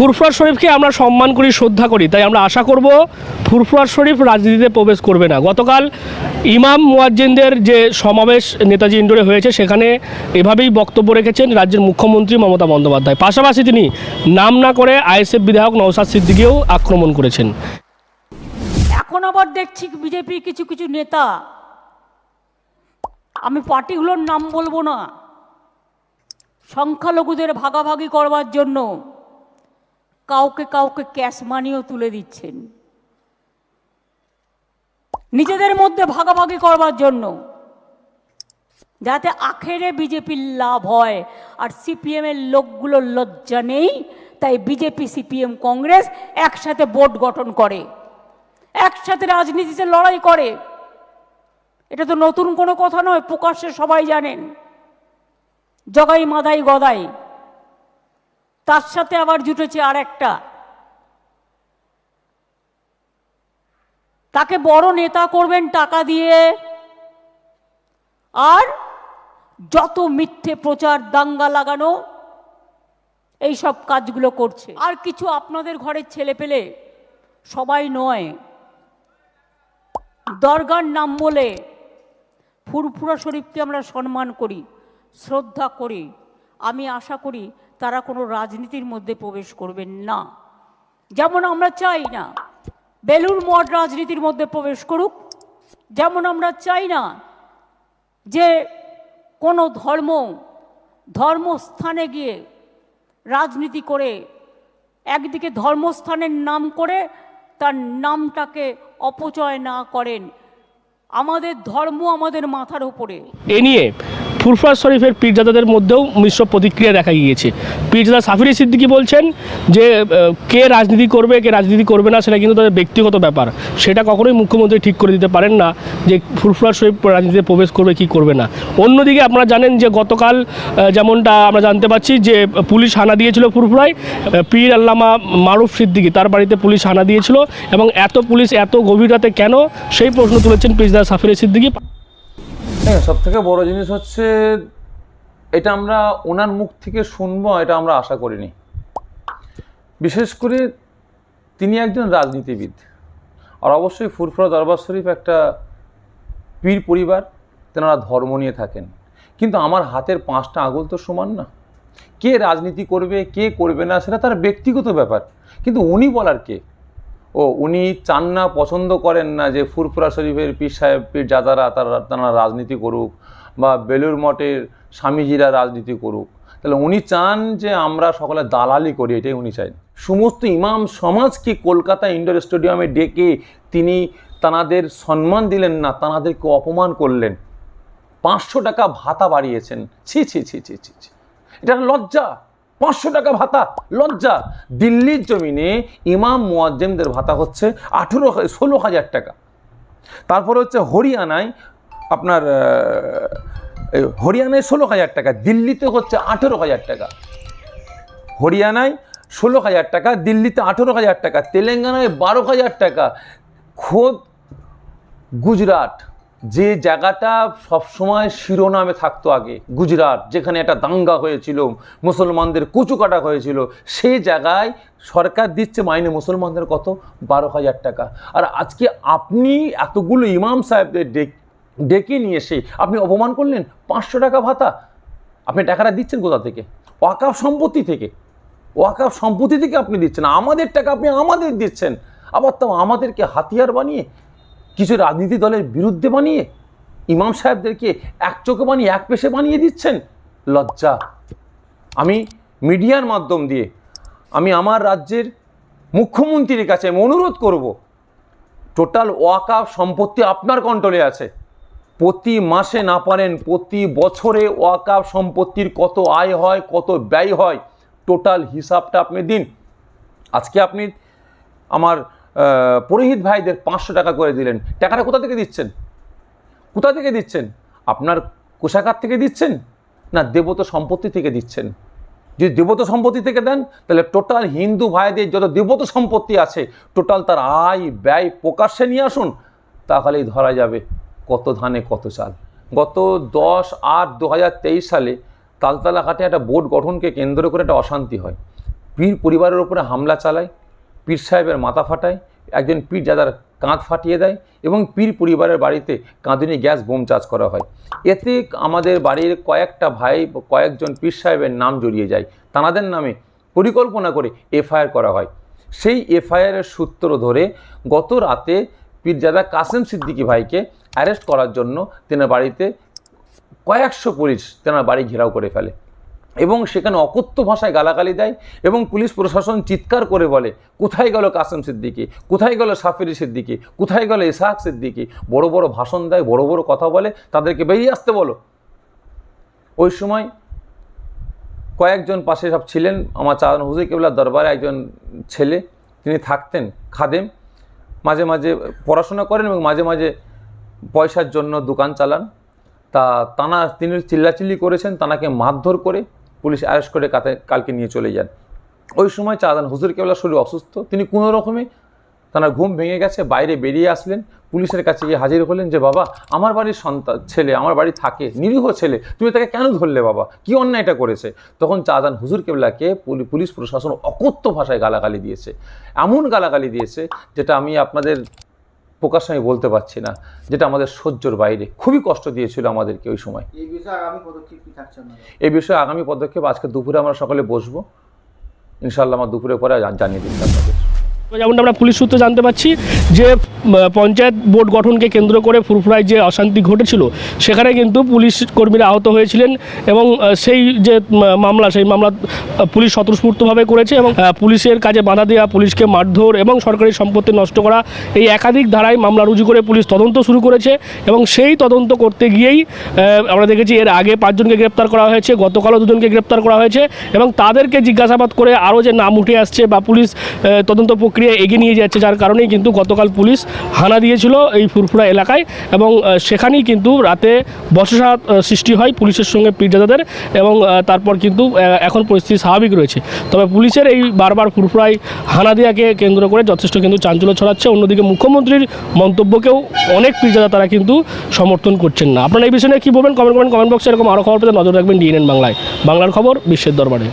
ফুরফুরা শরীফকে আমরা সম্মান করি, শ্রদ্ধা করি, তাই আমরা আশা করব ফুরফুরা শরীফ রাজনীতিতে প্রবেশ করবে না। গতকাল ইমাম মুয়াজ্জিনদের যে সমাবেশ নেতাজি ইন্ডোরে হয়েছে, সেখানে এভাবেই বক্তব্য রেখেছেন রাজ্যের মুখ্যমন্ত্রী মমতা বন্দ্যোপাধ্যায়। পাশাপাশি তিনি নাম না করে আইএসএফ বিধায়ক নওশাদ সিদ্দিকীও আক্রমণ করেছেন। এখন আবার দেখছি বিজেপি কিছু কিছু নেতা, আমি পার্টিগুলোর নাম বলবো না, সংখ্যালঘুদের ভাগাভাগি করবার জন্য কাউকে কাউকে ক্যাশ মানিও তুলে দিচ্ছেন, নিজেদের মধ্যে ভাগাভাগি করবার জন্য, যাতে আখেরে বিজেপির লাভ হয়। আর সিপিএমের লোকগুলোর লজ্জা নেই, তাই বিজেপি সিপিএম কংগ্রেস একসাথে বোর্ড গঠন করে, একসাথে রাজনীতিতে লড়াই করে। এটা তো নতুন কোনো কথা নয়, প্রকাশ্যে সবাই জানেন। জগাই মাদাই গদাই, তার সাথে আবার জুটেছে আর একটা, তাকে বড় নেতা করবেন টাকা দিয়ে, আর যত মিথ্যে প্রচার, দাঙ্গা লাগানো, এই সব কাজগুলো করছে। আর কিছু আপনাদের ঘরের ছেলে পেলে, সবাই নয়, দরগার নাম বলে ফুরফুরা শরীফকে আমরা সম্মান করি, শ্রদ্ধা করি। আমি আশা করি তারা কোনো রাজনীতির মধ্যে প্রবেশ করবেন না। যেমন আমরা চাই না বেলুর মঠ রাজনীতির মধ্যে প্রবেশ করুক, যেমন আমরা চাই না যে কোনো ধর্মস্থানে গিয়ে রাজনীতি করে একদিকে ধর্মস্থানের নাম করে তার নামটাকে অপচয় না করেন। আমাদের ধর্ম আমাদের মাথার উপরে। এ নিয়ে ফুরফুরা শরীফের পীরজাদাদের মধ্যেও মিশ্র প্রতিক্রিয়া দেখা গিয়েছে। পীরজাদা সাফিরি সিদ্দিকী বলছেন যে কে রাজনীতি করবে কে রাজনীতি করবে না সেটা কিন্তু তাদের ব্যক্তিগত ব্যাপার, সেটা কখনোই মুখ্যমন্ত্রী ঠিক করে দিতে পারেন না যে ফুরফুরা শরীফ রাজনীতিতে প্রবেশ করবে কি করবে না। অন্যদিকে আপনারা জানেন যে গতকাল যেমনটা আমরা জানতে পারছি যে পুলিশ হানা দিয়েছিল ফুরফুরায়, পীর আল্লামা মারুফ সিদ্দিকী তার বাড়িতে পুলিশ হানা দিয়েছিল, এবং এত পুলিশ এত গভীর রাতে কেন, সেই প্রশ্ন তুলেছেন পীরজাদা সাফিরি সিদ্দিকী। হ্যাঁ, সব থেকে বড় জিনিস হচ্ছে এটা আমরা ওনার মুখ থেকে শুনবো, এটা আমরা আশা করিনি। বিশেষ করে তিনি একজন রাজনীতিবিদ, আর অবশ্যই ফুরফুরা দরবার শরীফ একটা পীর পরিবার, তেনারা ধর্ম নিয়ে থাকেন। কিন্তু আমার হাতের 5টা আঙুল তো সমান না, কে রাজনীতি করবে কে করবে না সেটা তার ব্যক্তিগত ব্যাপার। কিন্তু উনি বলার কে? উনি চান না, পছন্দ করেন না যে ফুরফুরা শরীফের পীর সাহেব পীরজাদারা তারা রাজনীতি করুক, বা বেলুর মঠের স্বামীজিরা রাজনীতি করুক। তাহলে উনি চান যে আমরা সকলে দালালি করি, এটাই উনি চান। সমস্ত ইমাম সমাজকে কলকাতা ইন্ডোর স্টেডিয়ামে ডেকে তিনি তাঁদের সম্মান দিলেন না, তাঁদেরকে অপমান করলেন, 500 টাকা ভাতা বাড়িয়েছেন। ছি ছি ছি ছি ছি ছি, এটা লজ্জা। 500 টাকা ভাতা, লজ্জা। দিল্লির জমিনে ইমাম মুয়াজ্জিনদের ভাতা হচ্ছে 16,000 টাকা। তারপরে হচ্ছে হরিয়ানায়, আপনার হরিয়ানায় 16,000 টাকা, দিল্লিতে হচ্ছে 18,000 টাকা। হরিয়ানায় 16,000 টাকা, দিল্লিতে 18,000 টাকা, তেলেঙ্গানায় 12,000 টাকা। খোদ গুজরাট, যে জায়গাটা সবসময় শিরোনামে থাকতো আগে, গুজরাট, যেখানে একটা দাঙ্গা হয়েছিল, মুসলমানদের কুচুকাটা হয়েছিল, সেই জায়গায় সরকার দিচ্ছে মাইনে মুসলমানদের কত? 12,000 টাকা। আর আজকে আপনি এতগুলো ইমাম সাহেবদের ডেকে নিয়ে এসে আপনি অপমান করলেন। 500 টাকা ভাতা, আপনি টাকাটা দিচ্ছেন কোথা থেকে? ওয়াকাফ সম্পত্তি থেকে। ওয়াকাফ সম্পত্তি থেকে আপনি দিচ্ছেন, আমাদের টাকা আপনি আমাদের দিচ্ছেন। আবার তো আমাদেরকে হাতিয়ার বানিয়ে, কিছু রাজনীতি দলের বিরুদ্ধে বানিয়ে, ইমাম সাহেবদেরকে এক চোখে বানিয়ে এক পেশে বানিয়ে দিচ্ছেন। লজ্জা। আমি মিডিয়ার মাধ্যম দিয়ে আমি আমার রাজ্যের মুখ্যমন্ত্রীর কাছে আমি অনুরোধ করব, টোটাল ওয়াকাফ সম্পত্তি আপনার কন্ট্রোলে আছে। প্রতি মাসে না পারেন প্রতি বছরে ওয়াকাফ সম্পত্তির কত আয় হয়, কত ব্যয় হয়, টোটাল হিসাবটা আপনি দিন। আজকে আপনি আমার পুরোহিত ভাইদের 500 টাকা করে দিলেন, টাকাটা কোথা থেকে দিচ্ছেন? কোথা থেকে দিচ্ছেন? আপনার কোষাগার থেকে দিচ্ছেন না দেবত সম্পত্তি থেকে দিচ্ছেন? যদি দেবত সম্পত্তি থেকে দেন, তাহলে টোটাল হিন্দু ভাইদের যত দেবত সম্পত্তি আছে টোটাল তার আয় ব্যয় প্রকাশ্যে নিয়ে আসুন, তাহলেই ধরা যাবে কত ধানে কত চাল। গত 10/8/2023 সালে তালতলা ঘাটে একটা বোর্ড গঠনকে কেন্দ্র করে একটা অশান্তি হয়। পীর পরিবারের ওপরে হামলা চালায়, পীর সাহেবের মাথা ফাটায়, একজন পীরজাদার কাঁধ ফাটিয়ে দেয় এবং পীর পরিবারের বাড়িতে কাঁদুনি গ্যাস বোম চার্জ করা হয়। এতে আমাদের বাড়ির কয়েকটা ভাই, কয়েকজন পীর সাহেবের নাম জড়িয়ে যায়। তাঁদের নামে পরিকল্পনা করে এফআইআর করা হয়। সেই এফআইআরের সূত্র ধরে গত রাতে পীরজাদা কাসেম সিদ্দিকী ভাইকে অ্যারেস্ট করার জন্য তেনার বাড়িতে কয়েকশো পুলিশ তেনার বাড়ি ঘেরাও করে ফেলে এবং সেখানে অকথ্য ভাষায় গালাগালি দেয় এবং পুলিশ প্রশাসন চিৎকার করে বলে, কোথায় গেল কাসেম সিদ্দিকী, কোথায় গেল সাফিরি সিদ্দিকী, কোথায় গেল ইসহাক সিদ্দিকী। বড় বড় ভাষণ দেয়, বড় বড় কথা বলে, তাদেরকে বেরিয়ে আসতে বলো। ওই সময় কয়েকজন পাশে সব ছিলেন। আমার চাঁদন হুজুর কেবলার দরবারে একজন ছেলে, তিনি থাকতেন খাদেম, মাঝে মাঝে পড়াশোনা করেন এবং মাঝে মাঝে পয়সার জন্য দোকান চালান। তিনি চিল্লাচিল্লি করেছেন, তানাকে মারধর করে পুলিশ অ্যারেস্ট করে কালকে নিয়ে চলে যান। ওই সময় চাঁদান হুজুর কেবলার শরীর অসুস্থ, তিনি কোনো রকমে তার ঘুম ভেঙে গেছে, বাইরে বেরিয়ে আসলেন, পুলিশের কাছে গিয়ে হাজির হলেন যে বাবা, আমার বাড়ির সন্তান ছেলে আমার বাড়ি থাকে, নিরীহ ছেলে, তুমি তাকে কেন ধরলে বাবা, কী অন্যায়টা করেছে? তখন চাঁদান হুজুর কেবলাকে পুলিশ প্রশাসন অকথ্য ভাষায় গালাগালি দিয়েছে, এমন গালাগালি দিয়েছে যেটা আমি আপনাদের প্রকাশ আমি বলতে পারছি না, যেটা আমাদের সহ্যর বাইরে। খুবই কষ্ট দিয়েছিল আমাদেরকে ওই সময়। এই বিষয়ে আগামী পদক্ষেপ আজকে দুপুরে আমরা সকালে বসবো, ইনশাআল্লাহ আমার দুপুরে পরে জানিয়ে দিন আপনাদের। যেমনটা আমরা পুলিশ সূত্রে জানতে পারছি যে পঞ্চায়েত বোর্ড গঠনকে কেন্দ্র করে ফুরফুরায় যে অশান্তি ঘটেছিল সেখানে কিন্তু পুলিশ কর্মীরা আহত হয়েছিলেন এবং সেই যে মামলা, সেই মামলা পুলিশ স্বতঃস্ফূর্তভাবে করেছে এবং পুলিশের কাজে বাধা দেওয়া, পুলিশকে মারধর এবং সরকারি সম্পত্তি নষ্ট করা, এই একাধিক ধারায় মামলা রুজু করে পুলিশ তদন্ত শুরু করেছে এবং সেই তদন্ত করতে গিয়েই আমরা দেখেছি এর আগে 5 জনকে গ্রেপ্তার করা হয়েছে, গতকালও 2 জনকে গ্রেপ্তার করা হয়েছে এবং তাদেরকে জিজ্ঞাসাবাদ করে আরও যে নাম উঠে আসছে বা পুলিশ তদন্ত প্রক্রিয়া এগিয়ে নিয়ে যাচ্ছে, যার কারণেই কিন্তু গতকাল পুলিশ হানা দিয়েছিল এই ফুরফুরা এলাকায় এবং সেখানেই কিন্তু রাতে বচসা সৃষ্টি হয় পুলিশের সঙ্গে পীরজাদাদের এবং তারপর কিন্তু এখন পরিস্থিতি স্বাভাবিক রয়েছে। তবে পুলিশের এই বারবার ফুরফুরায় হানা দেওয়াকে কেন্দ্র করে যথেষ্ট কিন্তু চাঞ্চল্য ছড়াচ্ছে। অন্যদিকে মুখ্যমন্ত্রীর মন্তব্যকেও অনেক পীরজাদা তারা কিন্তু সমর্থন করছেন না। আপনারা এই বিষয়ে কী বলবেন কমেন্ট বক্সে। এরকম আরও খবর পেতে নজর রাখবেন ডিএনএন বাংলায়। বাংলার খবর বিশ্বের দরবারে।